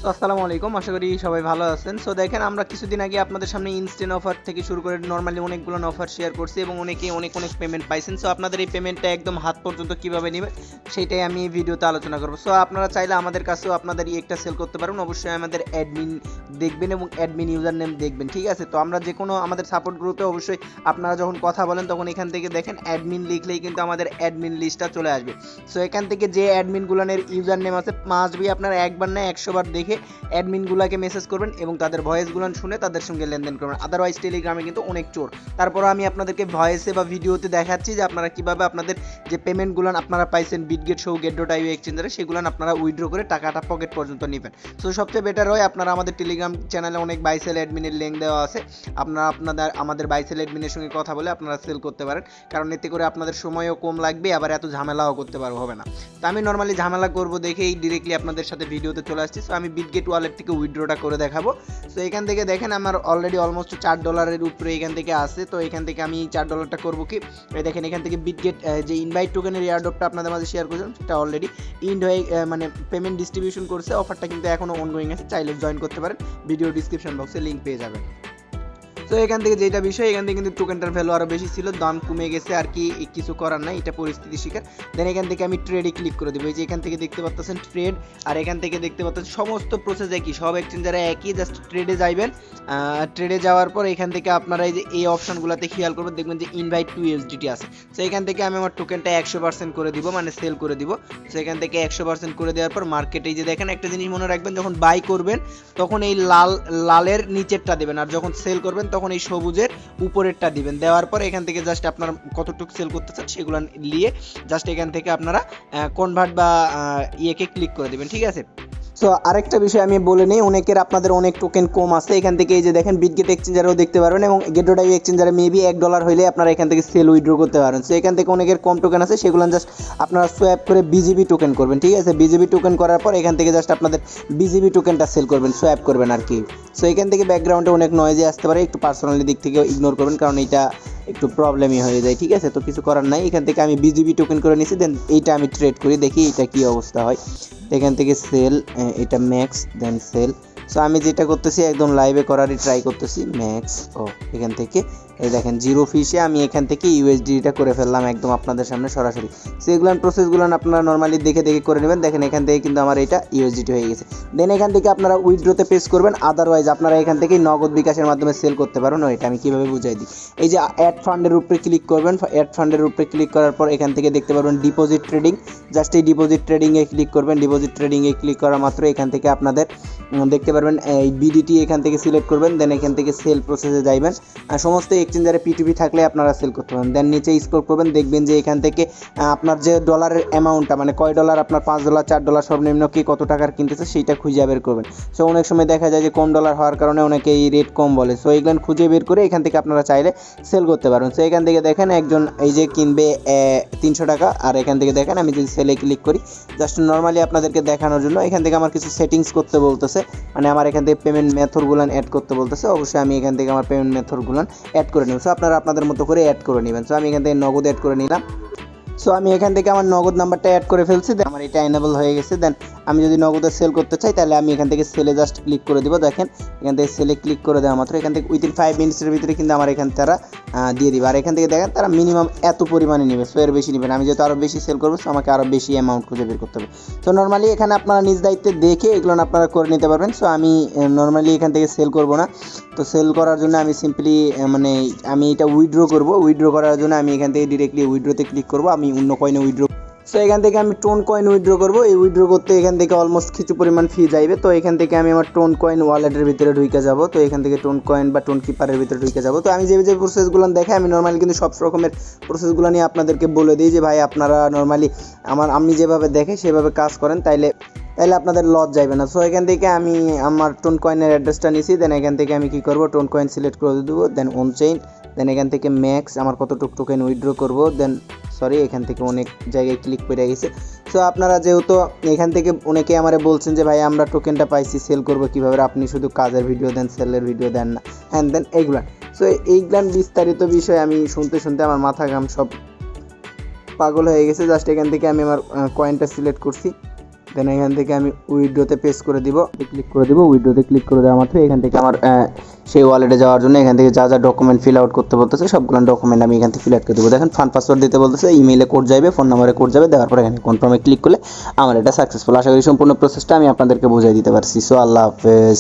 So আসসালামু আলাইকুম, আশা করি সবাই ভালো আছেন। সো দেখেন, আমরা কিছুদিন আগে আপনাদের সামনে ইনস্ট্যান্ট অফার থেকে শুরু করে নর্মালি অনেকগুলো অফার শেয়ার করছি এবং অনেকেই অনেক পেমেন্ট পাইছেন। সো আপনাদের এই পেমেন্টটা একদম হাত পর্যন্ত কিভাবে নেবেন সেটাই আমি এই ভিডিওতে আলোচনা করবো। সো আপনারা চাইলে আমাদের কাছেও আপনাদের এই একটা সেল করতে পারেন, অবশ্যই আমাদের অ্যাডমিন দেখবেন এবং অ্যাডমিন ইউজার নেম দেখবেন, ঠিক আছে? তো আমরা যে কোনো আমাদের সাপোর্ট গ্রুপে অবশ্যই আপনারা যখন কথা বলেন তখন এখান থেকে দেখেন অ্যাডমিন লিখলেই কিন্তু আমাদের অ্যাডমিন লিস্টটা চলে আসবে। সো এখান থেকে যে অ্যাডমিনগুলোনের ইউজার নেম আছে মাস্ট বি আপনারা একবার না 100বার দেখে অ্যাডমিনগুলোকে মেসেজ করবেন এবং তাদের ভয়েসগুলো শুনে তাদের সঙ্গে লেনদেন করবেন। আদারওয়াইজ টেলিগ্রামে কিন্তু অনেক চোর। তারপর আমি আপনাদেরকে ভয়েসে বা ভিডিওতে দেখাচ্ছি যে আপনারা কীভাবে আপনাদের যে পেমেন্টগুলো আপনারা পাইছেন বিটগেট সহ গেট.io এক্সচেঞ্জারে সেগুলো আপনারা উইথড্র করে টাকাটা পকেট পর্যন্ত নেবেন। সো সবচেয়ে বেটার হয় আপনারা আমাদের টেলিগ্রাম চ্যানেলে অনেক বাইসেল অ্যাডমিনের লিঙ্ক দেওয়া আছে, আপনারা আমাদের বাইসেল অ্যাডমিনের সঙ্গে কথা বলে আপনারা সেল করতে পারেন, কারণ এতে করে আপনাদের সময়ও কম লাগবে, আবার এত ঝামেলাও করতে হবে না। তো আমি নর্মালি ঝামেলা করবো দেখেই ডিরেক্টলি আপনাদের সাথে ভিডিওতে চলে আসছি। সো আমি বিটগেট ওয়ালেট থেকে উইথড্রটা করে দেখাবো। সো এখান থেকে দেখেন আমার অলরেডি অলমোস্ট $4 উপরে এখান থেকে আসে। তো এখান থেকে আমি $4 করবো কি, দেখেন এখান থেকে বিটগেট যে ইনভাইট টোকেনের এয়ারড্রপটা আপনাদের মাঝে শেয়ার করেছিলাম সেটা অলরেডি ইন্ড হয়ে মানে পেমেন্ট ডিস্ট্রিবিউশন করছে। অফারটা কিন্তু এখনও অনগোয়িং আছে, চাইলে জয়েন করতে পারেন, ভিডিও ডিসক্রিপশন বক্সে লিঙ্ক পেয়ে যাবেন। তো এখান থেকে যেটা বিষয়, এখান থেকে কিন্তু টোকেনটার ভ্যালু আরও বেশি ছিল, দাম কমে গেছে আর কি, কিছু করার নাই, এটা পরিস্থিতি শিকার। দেন এখান থেকে আমি ট্রেডে ক্লিক করে দেবো। এই যে এখান থেকে দেখতে পাচ্ছেন ট্রেড, আর এখান থেকে দেখতে পাচ্ছেন সমস্ত প্রসেস একই, সব এক্সচেঞ্জারে একই, জাস্ট ট্রেডে যাইবেন। ট্রেডে যাওয়ার পর এখান থেকে আপনারা এই যে এই অপশনগুলোতে খেয়াল করবেন, দেখবেন যে ইনভাইট টু USDT আছে। সো এখান থেকে আমি আমার টোকেনটা 100% করে দিব, মানে সেল করে দিব। সো এখান থেকে 100% করে দেওয়ার পর মার্কেটে যে দেখেন একটা জিনিস মনে রাখবেন, যখন বাই করবেন তখন এই লালের নিচেরটা দেবেন, আর যখন সেল করবেন তখন এই সবুজের উপরেরটা দিবেন। দেওয়ার পর এখান থেকে জাস্ট আপনার কতটুকু সেল করতে চান সেগুলো নিয়ে জাস্ট এখান থেকে আপনারা কনভার্ট বা ইয়েকে ক্লিক করে দেবেন, ঠিক আছে? সো আরেকটা বিষয় আমি বলে নিই, অনেকের আপনাদের অনেক টোকেন কম আছে, এখান থেকে এই যে দেখেন বিটগেট এক্সচেঞ্জারেও দেখতে পারবেন এবং গেট.io এক্সচেঞ্জারে মেবি $1 হইলে আপনারা এখান থেকে সেল উইথড্র করতে পারেন। সো এখান থেকে অনেকের কম টোকেন আছে, সেগুলো জাস্ট আপনারা সোয়াপ করে বিজিবি টোকেন করবেন, ঠিক আছে? বিজিবি টোকেন করার পর এখান থেকে জাস্ট আপনাদের বিজিবি টোকেনটা সেল করবেন, সোয়াপ করবেন আর কি। সো এখান থেকে ব্যাকগ্রাউন্ডে অনেক নয়েজে আসতে পারে, একটু পার্সোনালি দিক থেকে ইগনোর করবেন, কারণ এইটা একটু প্রবলেমই হয়ে যায়, ঠিক আছে? তো কিছু করার নাই, এখান থেকে আমি বিজিবি টোকেন করে নিয়েছি। দেন এইটা আমি ট্রেড করি, দেখি এটা কি অবস্থা হয়। এখান থেকে সেল, এটা ম্যাক্স, দেন সেল। সো আমি যেটা করতেছি একদম লাইভে করারই ট্রাই করতেছি, ম্যাক্স। এখান থেকে এই দেখেন জিরো ফিসে আমি এখান থেকে ইউএসডিটা করে ফেললাম একদম আপনাদের সামনে সরাসরি। সো এগুলান প্রসেসগুলো আপনারা নর্মালি দেখে করে নেবেন। দেখেন এখান থেকে কিন্তু আমার এটা ইউএসডিটি হয়ে গেছে। দেন এখান থেকে আপনারা উইথড্রোতে প্রেস করবেন, আদারওয়াইজ আপনারা এখান থেকেই নগদ বিকাশের মাধ্যমে সেল করতে পারেন। এটা আমি কীভাবে বুঝাই দিই, এই যে অ্যাড ফান্ডের উপরে ক্লিক করবেন, অ্যাড ফান্ডের উপরে ক্লিক করার পর এখান থেকে দেখতে পারবেন ডিপোজিট ট্রেডিং, জাস্ট এই ডিপোজিট ট্রেডিংয়ে ক্লিক করবেন। ডিপোজিট ট্রেডিংয়ে ক্লিক করা মাত্র এখান থেকে আপনাদের দেখতে পারবেন এই বিডিটি এখান থেকে সিলেক্ট করবেন। দেন এখান থেকে সেল প্রসেসে যাইবেন, সমস্ত এক্সচেঞ্জারে পিটিপি থাকলে আপনারা সেল করতে পারেন। দেন নিচে স্ক্রল করবেন, দেখবেন যে এখান থেকে আপনার যে ডলারের অ্যামাউন্টটা, মানে কয় ডলার আপনার, $5 $4 সর্বনিম্ন কি কত টাকার কিনতেছে সেইটা খুঁজে বের করবেন। সো অনেক সময় দেখা যায় যে কম ডলার হওয়ার কারণে অনেকে এই রেট কম বলে। সো এইগুলো খুঁজে বের করে এখান থেকে আপনারা চাইলে সেল করতে পারেন। সো এখান থেকে দেখেন একজন এই যে কিনবে $300, আর এখান থেকে দেখেন আমি যদি সেলে ক্লিক করি, জাস্ট নর্মালি আপনাদেরকে দেখানোর জন্য এখান থেকে আমার কিছু সেটিংস করতে বলতেছে, মানে আমার এখান থেকে পেমেন্ট মেথডগুলো অ্যাড করতে বলতেছে। অবশ্যই আমি এখান থেকে আমার পেমেন্ট মেথডগুলো অ্যাড করে নেব। সো আপনারা আপনাদের মতো করে অ্যাড করে নেবেন। সো আমি এখান থেকে নগদ অ্যাড করে নিলাম। সো আমি এখান থেকে আমার নগদ নাম্বারটা অ্যাড করে ফেলছি, দেন আমার এটা এনেবল হয়ে গেছে। দেন আমি যদি নগদে সেল করতে চাই তাহলে আমি এখান থেকে সেলে জাস্ট ক্লিক করে দেবো। দেখেন এখান থেকে সেলে ক্লিক করে দেওয়া মাত্র এখান থেকে উইথিন 5 মিনিটসের ভিতরে কিন্তু আমার এখান তারা দিয়ে দিবে। আর এখান থেকে দেখেন তারা মিনিমাম এত পরিমাণে নেবে, সো এর বেশি নেবেন। আমি যেহেতু আরও বেশি সেল করবো, সো আমাকে আরও বেশি অ্যামাউন্ট খুঁজে বের করতে হবে। সো নর্মালি এখানে আপনারা নিজ দায়িত্বে দেখে এগুলো আপনারা করে নিতে পারবেন। সো আমি নর্মালি এখান থেকে সেল করব না। তো সেল করার জন্য আমি সিম্পলি মানে আমি এটা উইথড্র করব। উইথড্র করার জন্য আমি এখান থেকে ডিরেক্টলি উইথড্রোতে ক্লিক করব, আমি অন্য কয়েনে উইথড্র। সো এখান থেকে আমি টোন কয়েন উইথড্র করবো। এই উইথড্র করতে এখান থেকে অলমোস্ট কিছু পরিমাণ ফি যাইবে। তো এখান থেকে আমি আমার টোন কয়েন ওয়ালেটের ভিতরে ঢুকে যাব। তো এখান থেকে টোন কয়েন বা টোন কিপারের ভিতরে ঢুকে যাব। তো আমি যে প্রসেসগুলো দেখাই, আমি নর্মালি কিন্তু সব রকমের প্রসেসগুলো নিয়ে আপনাদেরকে বলে দিই যে ভাই আপনারা নর্মালি আমি যেভাবে দেখে সেভাবে কাজ করেন, তাইলে আপনাদের লস যাইবে না। সো এখান থেকে আমি আমার টোন কয়েনের অ্যাড্রেসটা নিছি। দেন এখান থেকে আমি কী করবো, টোন কয়েন সিলেক্ট করে দেবো। দেন অন চেইন, দেন এখান থেকে ম্যাক্স আমার কতটুকু টোকেন উইথড্র করবো। দেন এখান থেকে অনেক জায়গায় ক্লিক করে গেছে। সো আপনারা যেহেতু এখান থেকে অনেকে আমারে বলছেন যে ভাই আমরা টোকেনটা পাইছি, সেল করবো কীভাবে, আপনি শুধু কাজের ভিডিও দেন, সেলের ভিডিও দেন না, হ্যান দেন এইগুলান। সো এইগুলান বিস্তারিত বিষয় আমি শুনতে আমার মাথা ঘাম সব পাগল হয়ে গেছে। জাস্ট এখান থেকে আমি আমার কয়েনটা সিলেক্ট করছি। দেন এখান থেকে আমি উইথড্রোতে পেস্ট করে দিব, ক্লিক করে দিব। উইথড্রোতে ক্লিক করে দেওয়া মাত্র এখান থেকে আমার সেই ওয়ালেটে যাওয়ার জন্য এখান থেকে যা যা ডকুমেন্ট ফিল আউট করতে বলতেছে সবগুলো ডকুমেন্ট আমি এখান থেকে ফিল আউট করে দেবো। দেখেন ফান্ড পাসওয়ার্ড দিতে বলতেছে, ইমেইলে কোড যাবে, ফোন নাম্বারে কোড যাবে, দেওয়ার পরে এখানে কনফার্মে ক্লিক করলে আমার এটা সাকসেসফুল। আশা করি সম্পূর্ণ প্রসেসটা আমি আপনাদেরকে বুঝিয়ে দিতে পারছি। সো আল্লাহ হাফেজ।